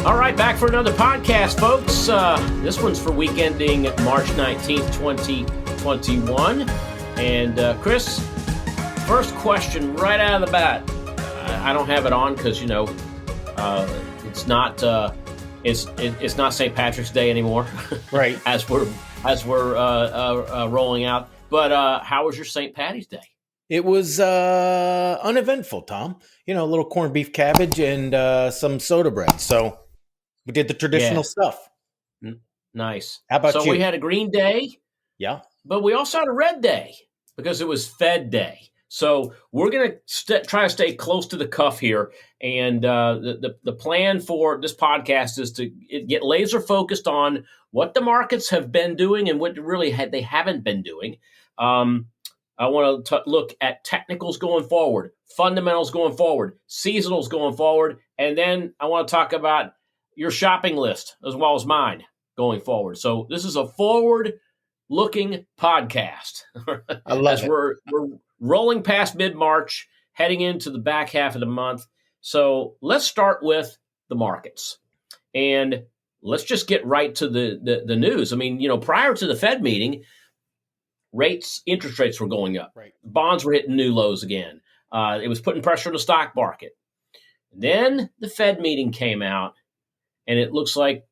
All right, back for another podcast, folks. This one's for week ending March 19th, 2021. And Chris, first question right out of the bat. I don't have it on because, it's not it's not St. Patrick's Day anymore. Right. as we're rolling out. But how was your St. Patty's Day? It was uneventful, Tom. A little corned beef cabbage and some soda bread. So we did the traditional stuff. Nice. How about you? So we had a green day. Yeah. But we also had a red day because it was Fed Day. So we're going to try to stay close to the cuff here. And the plan for this podcast is to get laser focused on what the markets have been doing and what really they haven't been doing. I want to look at technicals going forward, fundamentals going forward, seasonals going forward, and then I want to talk about your shopping list as well as mine going forward. So this is a forward-looking podcast. I love it. We're rolling past mid-March, heading into the back half of the month. So let's start with the markets. And let's just get right to the news. I mean, prior to the Fed meeting, interest rates were going up. Right. Bonds were hitting new lows again. It was putting pressure on the stock market. Then the Fed meeting came out, and it looks like,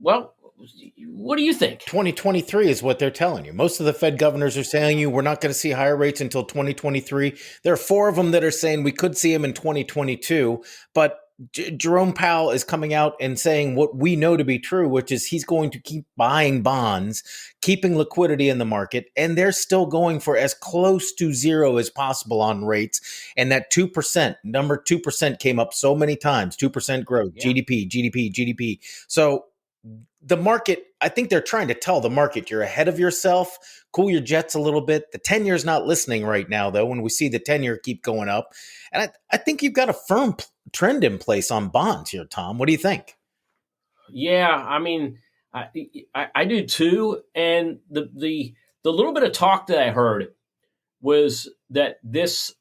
what do you think? 2023 is what they're telling you. Most of the Fed governors are telling you we're not going to see higher rates until 2023. There are 4 of them that are saying we could see them in 2022, but Jerome Powell is coming out and saying what we know to be true, which is he's going to keep buying bonds, keeping liquidity in the market, and they're still going for as close to zero as possible on rates. And that 2%, number 2% came up so many times, 2% growth, yeah. GDP. So the market, I think they're trying to tell the market you're ahead of yourself, cool your jets a little bit. The 10-year's not listening right now, though, when we see the 10-year keep going up. And I think you've got a firm trend in place on bonds here, Tom. What do you think? Yeah, I do too. And the little bit of talk that I heard was that this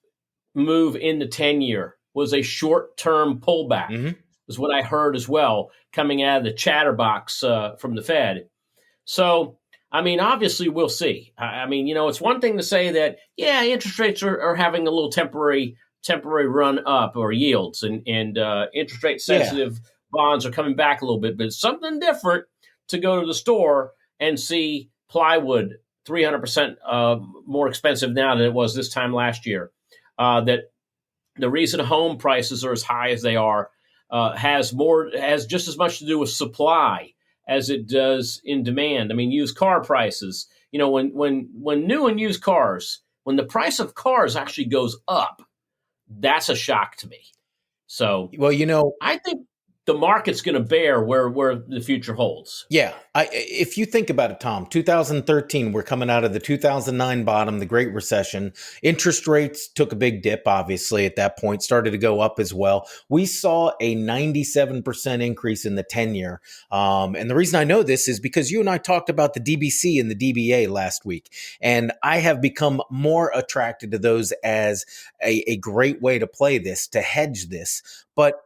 move in the 10-year was a short-term pullback. Mm-hmm. Is what I heard as well coming out of the chatterbox from the Fed. So, obviously we'll see. It's one thing to say that, interest rates are having a little temporary run up or yields and interest rate sensitive bonds are coming back a little bit, but it's something different to go to the store and see plywood 300% more expensive now than it was this time last year. That the reason home prices are as high as they are has just as much to do with supply as it does in demand. Used car prices, when new and used cars, when the price of cars actually goes up, that's a shock to me. So, I think the market's going to bear where the future holds. Yeah. If you think about it, Tom, 2013, we're coming out of the 2009 bottom, the Great Recession. Interest rates took a big dip, obviously, at that point, started to go up as well. We saw a 97% increase in the 10-year. And the reason I know this is because you and I talked about the DBC and the DBA last week. And I have become more attracted to those as a great way to play this, to hedge this. But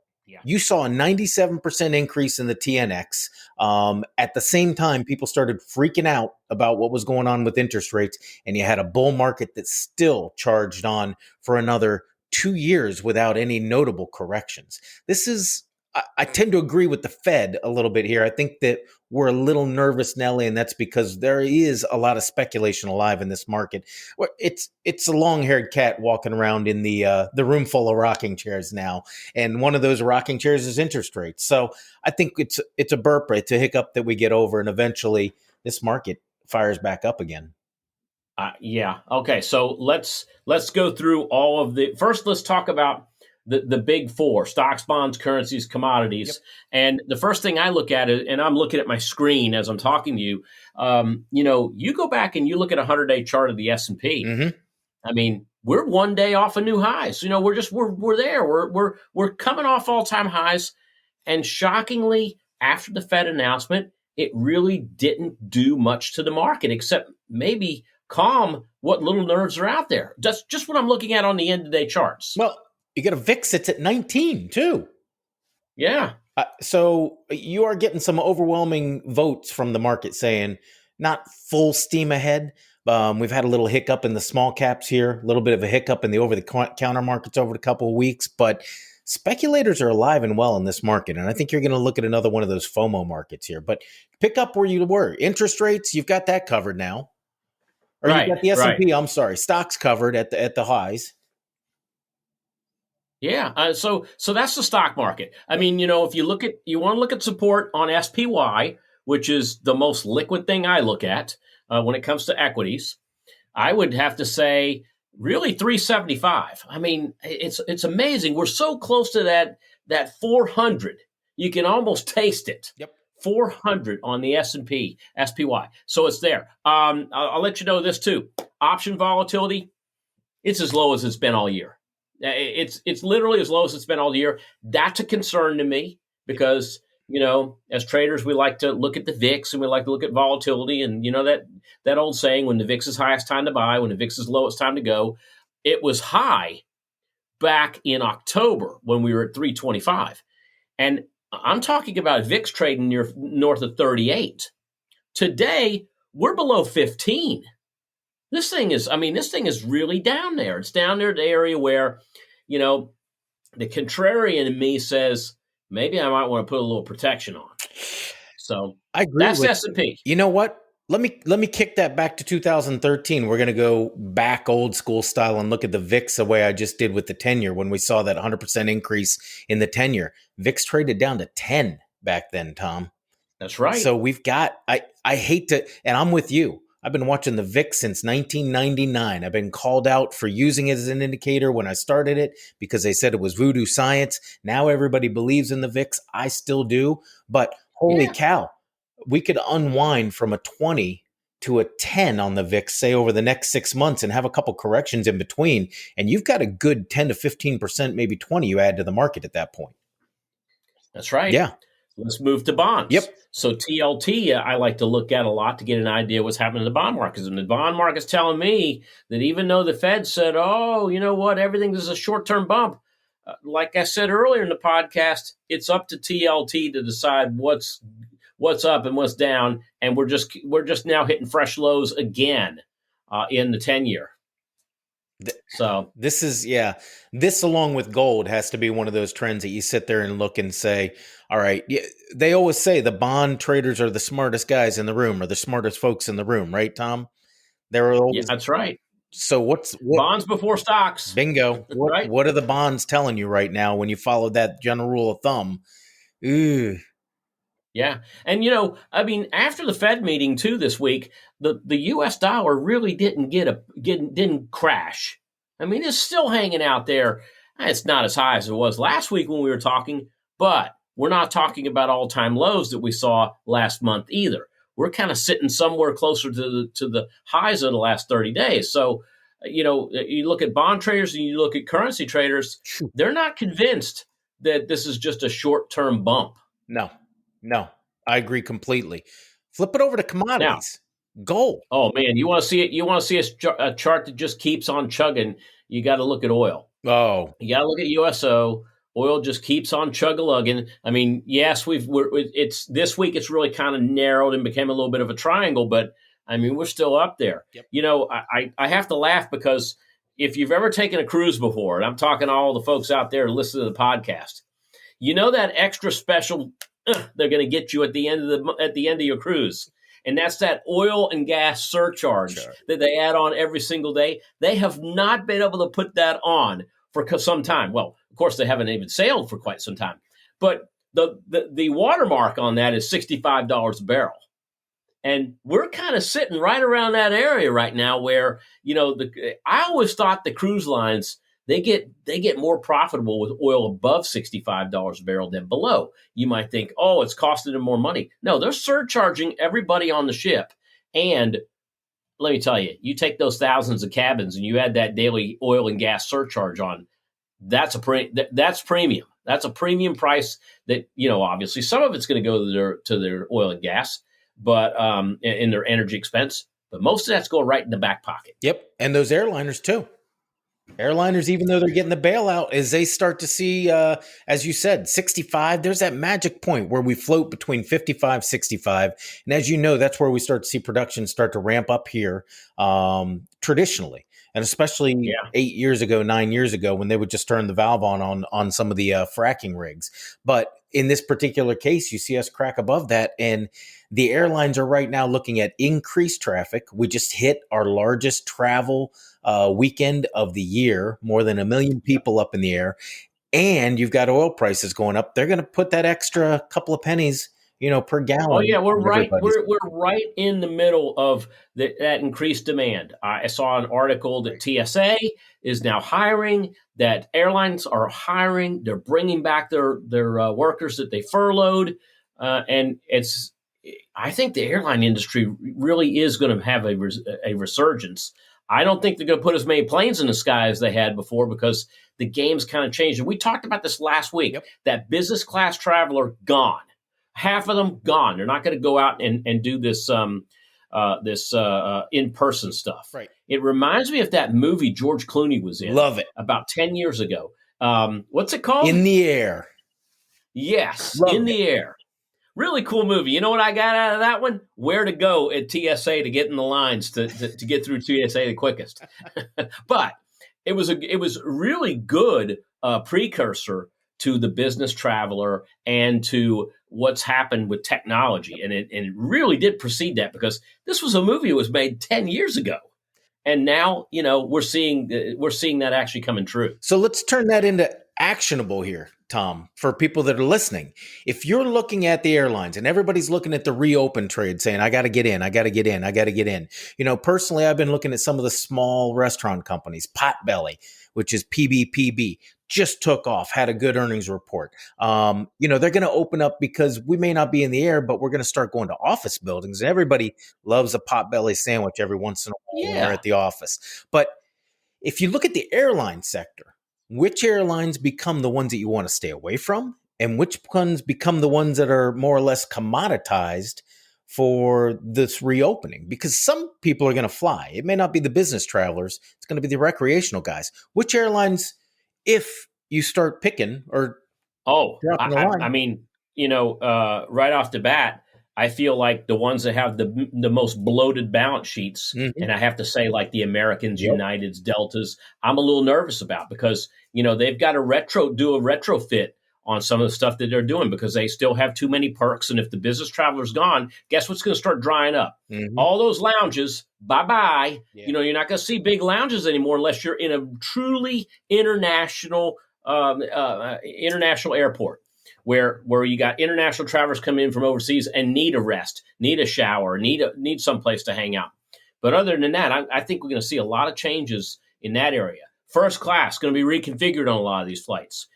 you saw a 97% increase in the TNX. At the same time, people started freaking out about what was going on with interest rates, and you had a bull market that still charged on for another 2 years without any notable corrections. I tend to agree with the Fed a little bit here. I think that we're a little nervous, Nelly, and that's because there is a lot of speculation alive in this market. It's a long-haired cat walking around in the room full of rocking chairs now, and one of those rocking chairs is interest rates. So I think it's a burp, it's a hiccup that we get over, and eventually this market fires back up again. Yeah. Okay. So let's go through all of first. Let's talk about the big 4: stocks, bonds, currencies, commodities. Yep. And the first thing I look at is, and I'm looking at my screen as I'm talking to you, you go back and you look at a 100-day chart of the S&P. Mm-hmm. We're 1 day off of new highs. We're there. We're coming off all-time highs. And shockingly, after the Fed announcement, it really didn't do much to the market except maybe calm what little nerves are out there. That's just what I'm looking at on the end-of-day charts. Well, you got a VIX that's at 19 too. Yeah. So you are getting some overwhelming votes from the market saying not full steam ahead. We've had a little hiccup in the small caps here, a little bit of a hiccup in the over-the-counter markets over the couple of weeks, but speculators are alive and well in this market, and I think you're going to look at another one of those FOMO markets here. But pick up where you were. Interest rates, you've got that covered now, or you've Right, got the right. S&P. I'm sorry, stocks covered at the highs. Yeah. So that's the stock market. I Yep. mean, if you want to look at support on SPY, which is the most liquid thing I look at when it comes to equities, I would have to say really 375. I mean, it's amazing. We're so close to that 400. You can almost taste it. Yep. 400 on the S&P SPY. So it's there. I'll let you know this too. Option volatility, it's as low as it's been all year. It's literally as low as it's been all year. That's a concern to me because as traders, we like to look at the VIX and we like to look at volatility, and that old saying, when the VIX is high, it's time to buy. When the VIX is low, it's time to go. It was high back in October when we were at 325, and I'm talking about VIX trading near north of 38. Today, we're below 15. This thing is really down there. It's down there, the area where, you know, the contrarian in me says maybe I might want to put a little protection on. So I agree that's with S&P. you. Know what? Let me kick that back to 2013. We're going to go back old school style and look at the VIX the way I just did with the 10-year when we saw that 100% increase in the 10-year. VIX traded down to 10 back then, Tom. That's right. So we've got I hate to, and I'm with you. I've been watching the VIX since 1999. I've been called out for using it as an indicator when I started it because they said it was voodoo science. Now everybody believes in the VIX. I still do, but holy Yeah, cow, we could unwind from a 20 to a 10 on the VIX, say over the next 6 months, and have a couple corrections in between. And you've got a good 10 to 15%, maybe 20 you add to the market at that point. that's right. Yeah. Let's move to bonds. Yep. So TLT, I like to look at a lot to get an idea what's happening in the bond markets. And the bond market's telling me that even though the Fed said, oh, you know what, everything is a short-term bump, like I said earlier in the podcast, it's up to TLT to decide what's up and what's down, and we're just now hitting fresh lows again in the 10-year. So This is, yeah, this along with gold has to be one of those trends that you sit there and look and say, all right, yeah, they always say the bond traders are the smartest guys in the room or the smartest folks in the room, right, Tom? They're yeah, always, that's right. so what, Bonds before stocks, bingo, right? what are the bonds telling you right now when you follow that general rule of thumb? Ooh, Yeah. And after the Fed meeting too this week, the US dollar really didn't crash. I mean, it's still hanging out there. It's not as high as it was last week when we were talking, but we're not talking about all-time lows that we saw last month either. We're kind of sitting somewhere closer to the highs of the last 30 days. So, you look at bond traders and you look at currency traders, phew. they're not convinced that this is just a short-term bump. No, no, I agree completely. Flip it over to Now, commodities, gold. oh man, you want to see it? You want to see a chart that just keeps on chugging? You got to look at oil. Oh, You got to look at USO. Oil just keeps on chug-a-lugging. I mean, yes, it's this week. It's really kind of narrowed and became a little bit of a triangle, but I mean, we're still up there. yep. I have to laugh because if you've ever taken a cruise before, and I'm talking to all the folks out there listening to the podcast, that extra special they're going to get you at the end of your cruise, and that's that oil and gas surcharge Sure. that they add on every single day. They have not been able to put that on for some time. Well, of course, they haven't even sailed for quite some time, but the watermark on that is $65 a barrel. And we're kind of sitting right around that area right now where, I always thought the cruise lines, they get more profitable with oil above $65 a barrel than below. You might think, oh, it's costing them more money. No, they're surcharging everybody on the ship. And let me tell you, you take those thousands of cabins and you add that daily oil and gas surcharge on, that's premium. That's a premium price that, obviously some of it's going to go to their oil and gas, but in their energy expense, but most of that's going right in the back pocket. Yep. And those airliners too. Airliners, even though they're getting the bailout, as they start to see, as you said, 65, there's that magic point where we float between 55, 65. And as you know, that's where we start to see production start to ramp up here traditionally. And especially Yeah. 8 years ago, 9 years ago, when they would just turn the valve on some of the fracking rigs. But in this particular case, you see us crack above that. And the airlines are right now looking at increased traffic. We just hit our largest travel weekend of the year, more than 1 million people up in the air, and you've got oil prices going up. They're going to put that extra couple of pennies, per Oh gallon yeah, we're on right. everybody's. We're right in the middle of that increased demand. I saw an article that Right. TSA is now hiring. That airlines are hiring. They're bringing back their workers that they furloughed, and it's. I think the airline industry really is going to have a resurgence. I don't think they're going to put as many planes in the sky as they had before because the game's kind of changed. And we talked about this last week. Yep. That business class traveler gone, half of them gone. They're not going to go out and do this in person stuff. Right. It reminds me of that movie George Clooney was in Love it. about 10 years ago. What's it called? In the air. Yes, In Loved it. the Air. Really cool movie. You know what I got out of that one? Where to go at TSA to get in the lines to get through TSA the quickest. But it was really good precursor to the business traveler and to what's happened with technology, and it really did precede that because this was a movie that was made 10 years ago, and now we're seeing that actually coming true. So let's turn that into actionable here, Tom, for people that are listening. If you're looking at the airlines and everybody's looking at the reopen trade saying, I got to get in, I got to get in, I got to get in. Personally, I've been looking at some of the small restaurant companies, Potbelly, which is PBPB, just took off, had a good earnings report. They're going to open up because we may not be in the air, but we're going to start going to office buildings. And everybody loves a Potbelly sandwich every once in a while when they're Yeah. at the office. But if you look at the airline sector, which airlines become the ones that you want to stay away from, and which ones become the ones that are more or less commoditized for this reopening? Because some people are going to fly. It may not be the business travelers, it's going to be the recreational guys. Which airlines, if you start picking or Oh, dropping the I line? mean, right off the bat, I feel like the ones that have the most bloated balance sheets, Mhm. and I have to say, like the Americans, Yep. Uniteds, Deltas, I'm a little nervous about because they've got to do a retrofit on some of the stuff that they're doing because they still have too many perks, and if the business traveler's gone, guess what's going to start drying up? Mhm. All those lounges, bye bye. Yeah. You're not going to see big lounges anymore unless you're in a truly international airport where you got international travelers coming in from overseas and need a rest, need a shower, need some place to hang out. But other than that, I think we're going to see a lot of changes in that area. First class going to be reconfigured on a lot of these flights.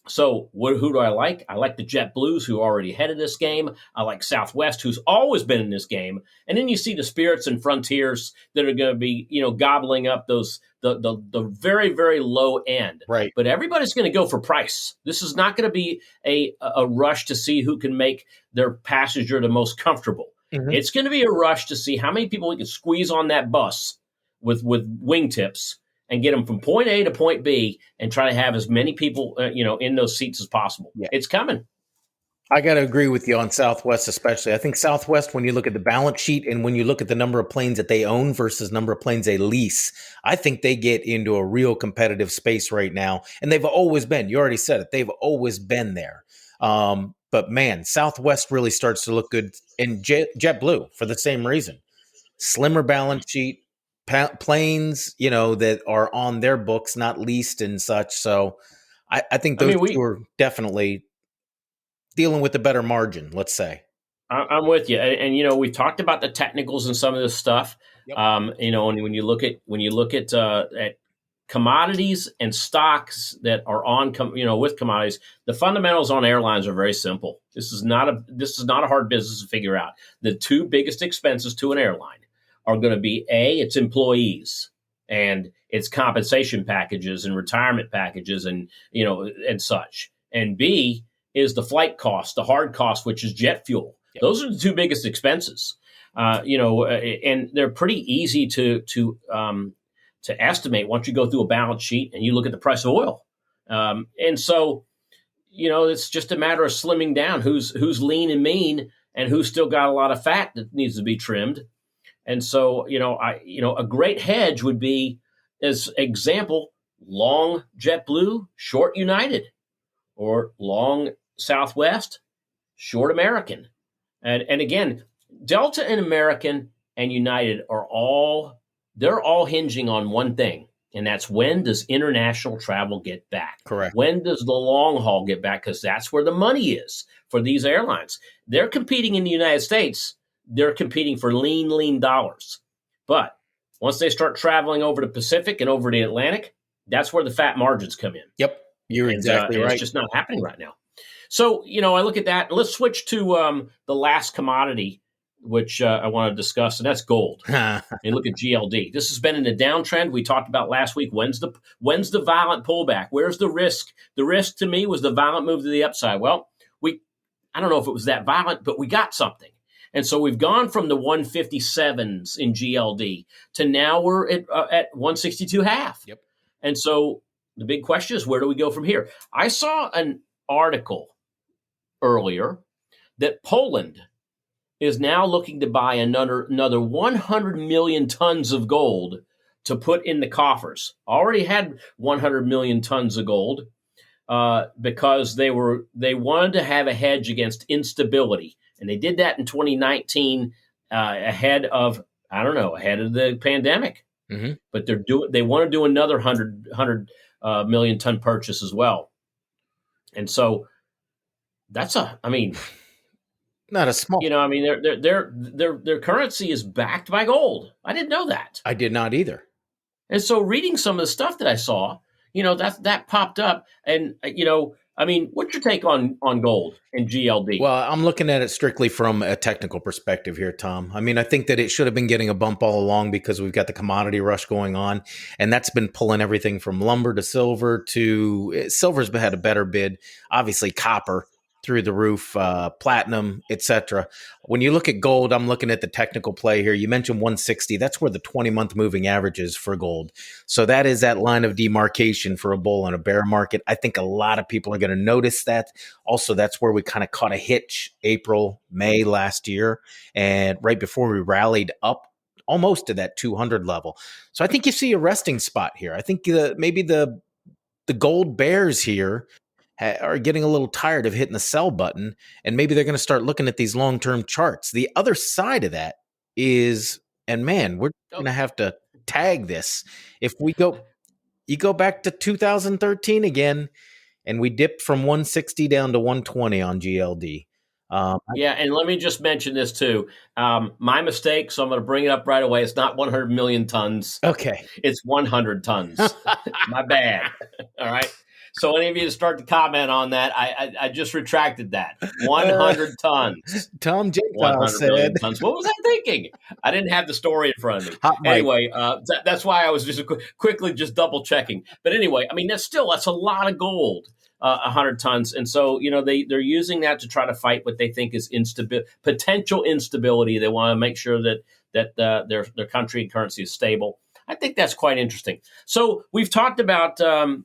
So who do I like? I like the JetBlues, who already headed this game. I like Southwest, who's always been in this game. And then you see the Spirits and Frontiers that are going to be, gobbling up the very, very low end. Right. But everybody's going to go for price. This is not going to be a rush to see who can make their passenger the most comfortable. Mhm. It's going to be a rush to see how many people we can squeeze on that bus with wingtips and get them from point A to point B and try to have as many people, in those seats as possible. Yeah. It's coming. I got to agree with you on Southwest, especially. I think Southwest, when you look at the balance sheet and when you look at the number of planes that they own versus number of planes they lease, I think they get into a real competitive space right now. And they've always been. You already said it. They've always been there. But man, Southwest really starts to look good. And JetBlue for the same reason. Slimmer balance sheet, planes, that are on their books, not leased and such. So I think I those mean, two are definitely dealing with a better margin, let's say. I'm with you, and we've talked about the technicals and some of this stuff. Yep. And when you look at commodities and stocks that are on, with commodities, the fundamentals on airlines are very simple. This is not a hard business to figure out. The two biggest expenses to an airline are going to be its employees and its compensation packages and retirement packages and and such, and B is the flight cost, the hard cost, which is jet fuel. Yep. Those are the two biggest expenses. And they're pretty easy to to estimate once you go through a balance sheet and you look at the price of oil. And so, it's just a matter of slimming down who's lean and mean and who's still got a lot of fat that needs to be trimmed. And so, a great hedge would be, as example, long JetBlue, short United, or long Southwest, short American. And again, Delta and American and United they're all hinging on one thing, and that's when does international travel get back? Correct. When does the long haul get back? Because that's where the money is for these airlines. They're competing in the United States. They're competing for lean dollars. But once they start traveling over the Pacific and over the Atlantic, that's where the fat margins come in. Yep, you're exactly right. It's just not happening right now. So, I look at that. Let's switch to the last commodity, which I want to discuss, and that's gold. And look at GLD. This has been in a downtrend. We talked about last week. When's the violent pullback? Where's the risk? The risk to me was the violent move to the upside. Well, I don't know if it was that violent, but we got something. And so we've gone from the 157s in GLD to now we're at 162.5. Yep. And so the big question is, where do we go from here? I saw an article earlier that Poland is now looking to buy another 100 million tons of gold to put in the coffers. Already had 100 million tons of gold because they wanted to have a hedge against instability, and they did that in 2019 ahead of the pandemic. Mm-hmm. But they want to do another 100 million ton purchase as well, and so that's not a small. Their currency is backed by gold. I didn't know that. I did not either. And so reading some of the stuff that I saw, that popped up. And, what's your take on gold and GLD? Well, I'm looking at it strictly from a technical perspective here, Tom. I think that it should have been getting a bump all along because we've got the commodity rush going on, and that's been pulling everything from lumber to silver silver's had a better bid. Obviously, copper through the roof, platinum, etc. When you look at gold, I'm looking at the technical play here. You mentioned 160. That's where the 20-month moving average is for gold. So that is that line of demarcation for a bull and a bear market. I think a lot of people are going to notice that. Also, that's where we kind of caught a hitch April, May last year, and right before we rallied up almost to that 200 level. So I think you see a resting spot here. I think maybe the gold bears here are getting a little tired of hitting the sell button, and maybe they're going to start looking at these long-term charts. The other side of that is, and man, we're going to have to tag this. If you go back to 2013 again, and we dipped from 160 down to 120 on GLD. And let me just mention this too. My mistake, so I'm going to bring it up right away. It's not 100 million tons. Okay. It's 100 tons. My bad. All right. So any of you that start to comment on that, I just retracted that. 100 tons. Tom Gentile said. Tons. What was I thinking? I didn't have the story in front of me. Anyway, that's why I was just quickly just double checking. But anyway, that's a lot of gold, 100 tons. And so, they're using that to try to fight what they think is potential instability. They want to make sure that their country and currency is stable. I think that's quite interesting. So we've talked about, some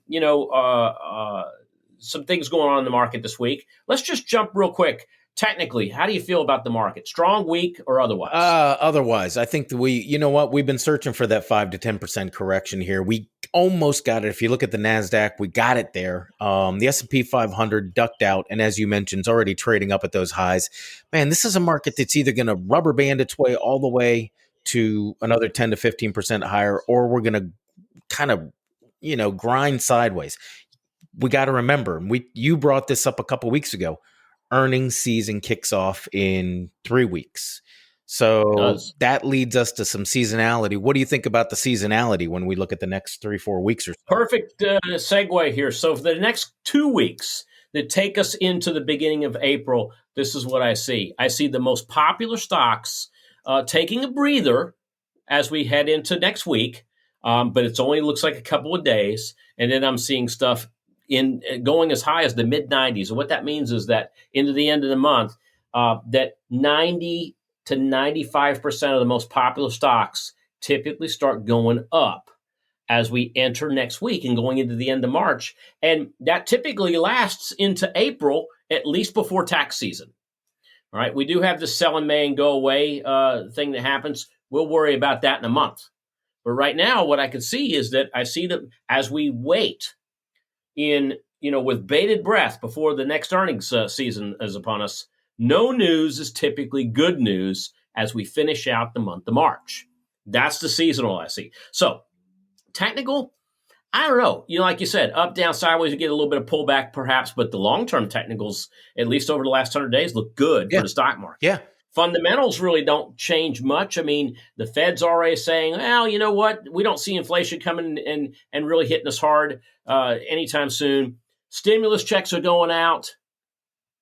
things going on in the market this week. Let's just jump real quick. Technically, how do you feel about the market? Strong, weak, or otherwise? Otherwise, I think that we've been searching for that 5 to 10% correction here. We almost got it. If you look at the NASDAQ, we got it there. The S&P 500 ducked out, and as you mentioned, is already trading up at those highs. Man, this is a market that's either going to rubber band its way all the way to another 10 to 15% higher, or we're going to kind of, grind sideways. We got to remember, you brought this up a couple weeks ago, earnings season kicks off in 3 weeks. So that leads us to some seasonality. What do you think about the seasonality when we look at the next 3-4 weeks or so? Perfect segue here. So for the next 2 weeks that take us into the beginning of April, this is what I see. I see the most popular stocks taking a breather as we head into next week, but it's only looks like a couple of days, and then I'm seeing stuff going as high as the mid-90s. And what that means is that into the end of the month, that 90 to 95% of the most popular stocks typically start going up. as we enter next week and going into the end of March. And that typically lasts into April, at least before tax season. All right. We do have the sell in May and go away thing that happens. We'll worry about that in a month. But right now, what I can see is that I see that as we wait with bated breath before the next earnings season is upon us, no news is typically good news as we finish out the month of March. That's the seasonal I see. So technical, I don't know. Like you said, up, down, sideways, you get a little bit of pullback perhaps, but the long-term technicals, at least over the last 100 days, look good for the stock market. Yeah. Fundamentals really don't change much. I mean, the Fed's already saying, well, you know what? We don't see inflation coming and really hitting us hard anytime soon. Stimulus checks are going out.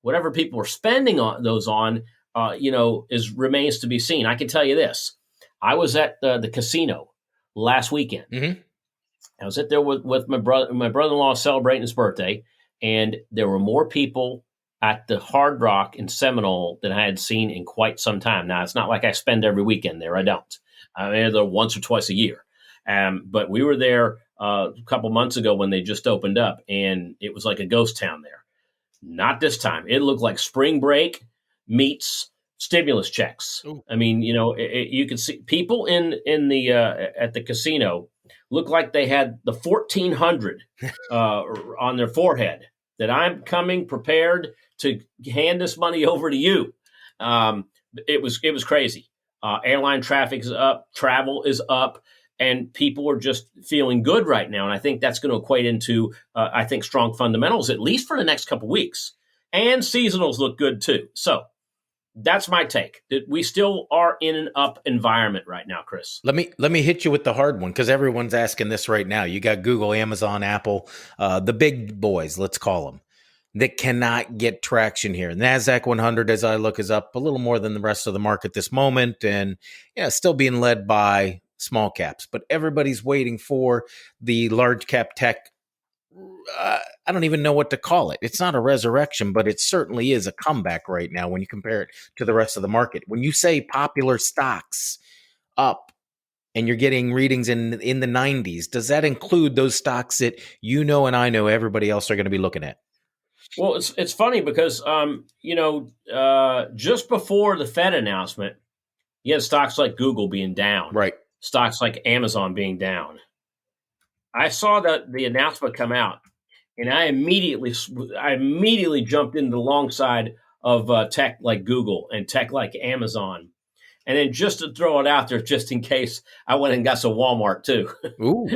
Whatever people are spending on those remains to be seen. I can tell you this. I was at the casino last weekend. Mm-hmm. I was there with my brother-in-law celebrating his birthday, and there were more people at the Hard Rock in Seminole than I had seen in quite some time. Now, it's not like I spend every weekend there. I don't. I'm there once or twice a year. But we were there a couple months ago when they just opened up, and it was like a ghost town there. Not this time. It looked like spring break meets stimulus checks. Ooh. I mean, you could see people in the at the casino look like they had the 1400 on their forehead, that I'm coming prepared to hand this money over to you. It was crazy. Airline traffic is up, travel is up, and people are just feeling good right now. And I think that's going to equate into, strong fundamentals, at least for the next couple of weeks. And seasonals look good too. So that's my take. That we still are in an up environment right now, Chris. Let me hit you with the hard one, because everyone's asking this right now. You got Google, Amazon, Apple, the big boys, let's call them, that cannot get traction here. NASDAQ 100, as I look, is up a little more than the rest of the market this moment, and still being led by small caps. But everybody's waiting for the large cap tech. I don't even know what to call it. It's not a resurrection, but it certainly is a comeback right now when you compare it to the rest of the market. When you say popular stocks up and you're getting readings in the 90s, does that include those stocks that and I know everybody else are going to be looking at? Well, it's funny because just before the Fed announcement, you had stocks like Google being down, right? Stocks like Amazon being down. I saw the announcement come out, and I immediately jumped into the long side of tech like Google and tech like Amazon. And then just to throw it out there, just in case, I went and got some Walmart too. Ooh.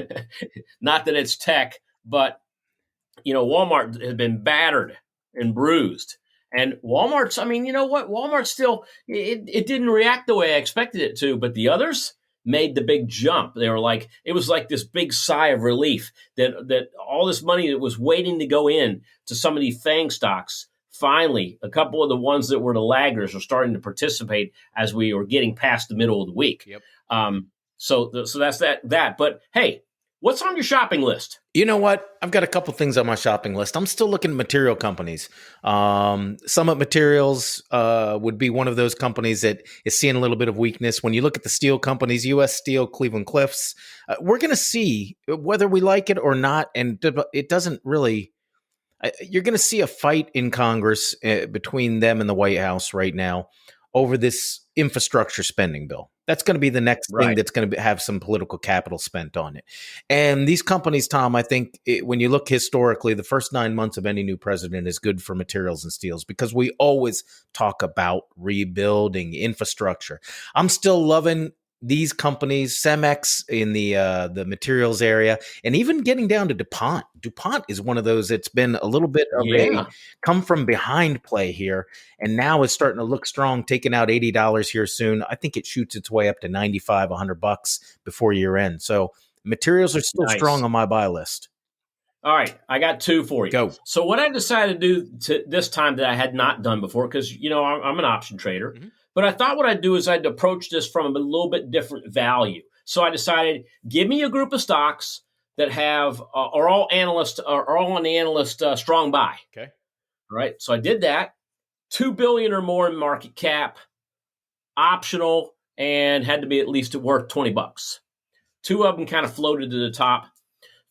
Not that it's tech, but Walmart has been battered and bruised. And Walmart's, I mean, you know what? Walmart still, it didn't react the way I expected it to, but the others made the big jump. They were like, it was like this big sigh of relief that all this money that was waiting to go in to some of these FANG stocks, finally, a couple of the ones that were the laggers are starting to participate as we were getting past the middle of the week. Yep. So that's that. But hey, what's on your shopping list? You know what? I've got a couple things on my shopping list. I'm still looking at material companies. Summit Materials would be one of those companies that is seeing a little bit of weakness. When you look at the steel companies, U.S. Steel, Cleveland Cliffs, we're going to see whether we like it or not. And it doesn't really you're going to see a fight in Congress between them and the White House right now over this infrastructure spending bill. That's going to be the next thing that's going to have some political capital spent on it. And these companies, Tom, I think when you look historically, the first 9 months of any new president is good for materials and steels, because we always talk about rebuilding infrastructure. I'm still loving these companies, Cemex in the materials area, and even getting down to DuPont. DuPont is one of those that's been a little bit of a come from behind play here, and now is starting to look strong, taking out $80 here soon. I think it shoots its way up to $95, $100 before year end. So materials are still strong on my buy list. All right, I got two for you. Go. So what I decided to do this time that I had not done before, because I'm an option trader. Mm-hmm. But I thought what I'd do is I'd approach this from a little bit different value. So I decided, give me a group of stocks that have are all on the analyst strong buy. Okay. All right. So I did that. $2 billion or more in market cap, optional, and had to be at least worth $20. Two of them kind of floated to the top.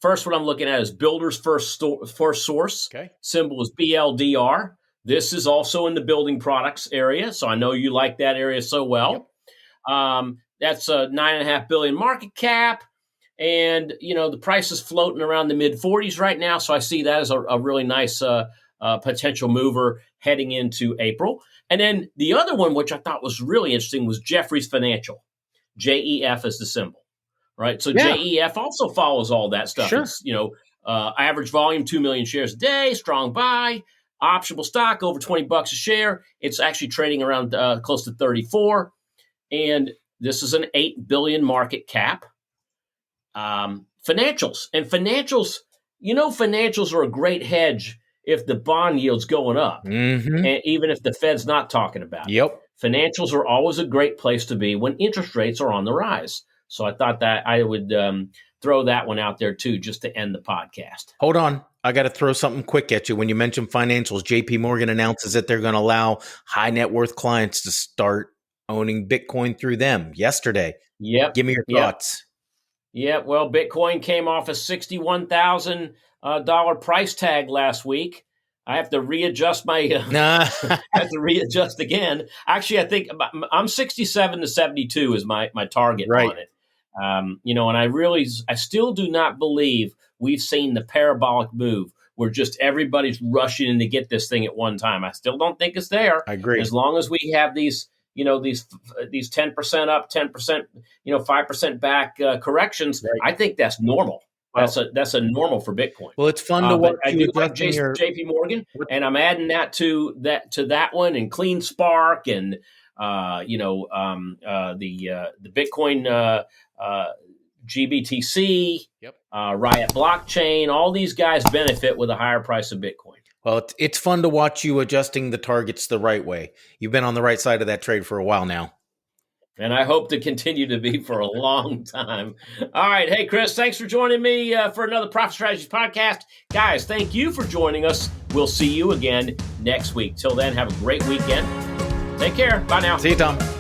First one I'm looking at is Builder's First Source. Okay. Symbol is BLDR. This is also in the building products area, so I know you like that area so well. Yep. That's a $9.5 billion market cap, and the price is floating around the mid 40s right now. So I see that as a really nice potential mover heading into April. And then the other one, which I thought was really interesting, was Jefferies Financial. JEF is the symbol, right? So JEF also follows all that stuff. Sure. It's average volume 2 million shares a day, strong buy. Optionable stock over $20 a share. It's actually trading around close to 34, and this is an $8 billion market cap. Financials financials are a great hedge if the bond yield's going up, and even if the Fed's not talking about it. Financials are always a great place to be when interest rates are on the rise. So I thought that I would throw that one out there too, just to end the podcast. Hold on. I got to throw something quick at you. When you mentioned financials, JP Morgan announces that they're going to allow high net worth clients to start owning Bitcoin through them yesterday. Yep. Give me your thoughts. Yeah. Well, Bitcoin came off a $61,000 price tag last week. I have to readjust my. I have to readjust again. Actually, I think I'm 67 to 72 is my target on it. And I still do not believe we've seen the parabolic move where just everybody's rushing in to get this thing at one time. I still don't think it's there. I agree. As long as we have these 10% up, 10%, 5% back corrections, I think that's normal. That's a normal for Bitcoin. Well, it's fun to watch. I do like JP Morgan, and I'm adding that to that one, and Clean Spark, and the Bitcoin GBTC, Riot Blockchain. All these guys benefit with a higher price of Bitcoin. Well, it's fun to watch you adjusting the targets the right way. You've been on the right side of that trade for a while now. And I hope to continue to be for a long time. All right. Hey, Chris, thanks for joining me for another Profit Strategies podcast. Guys, thank you for joining us. We'll see you again next week. Till then, have a great weekend. Take care. Bye now. See you, Tom.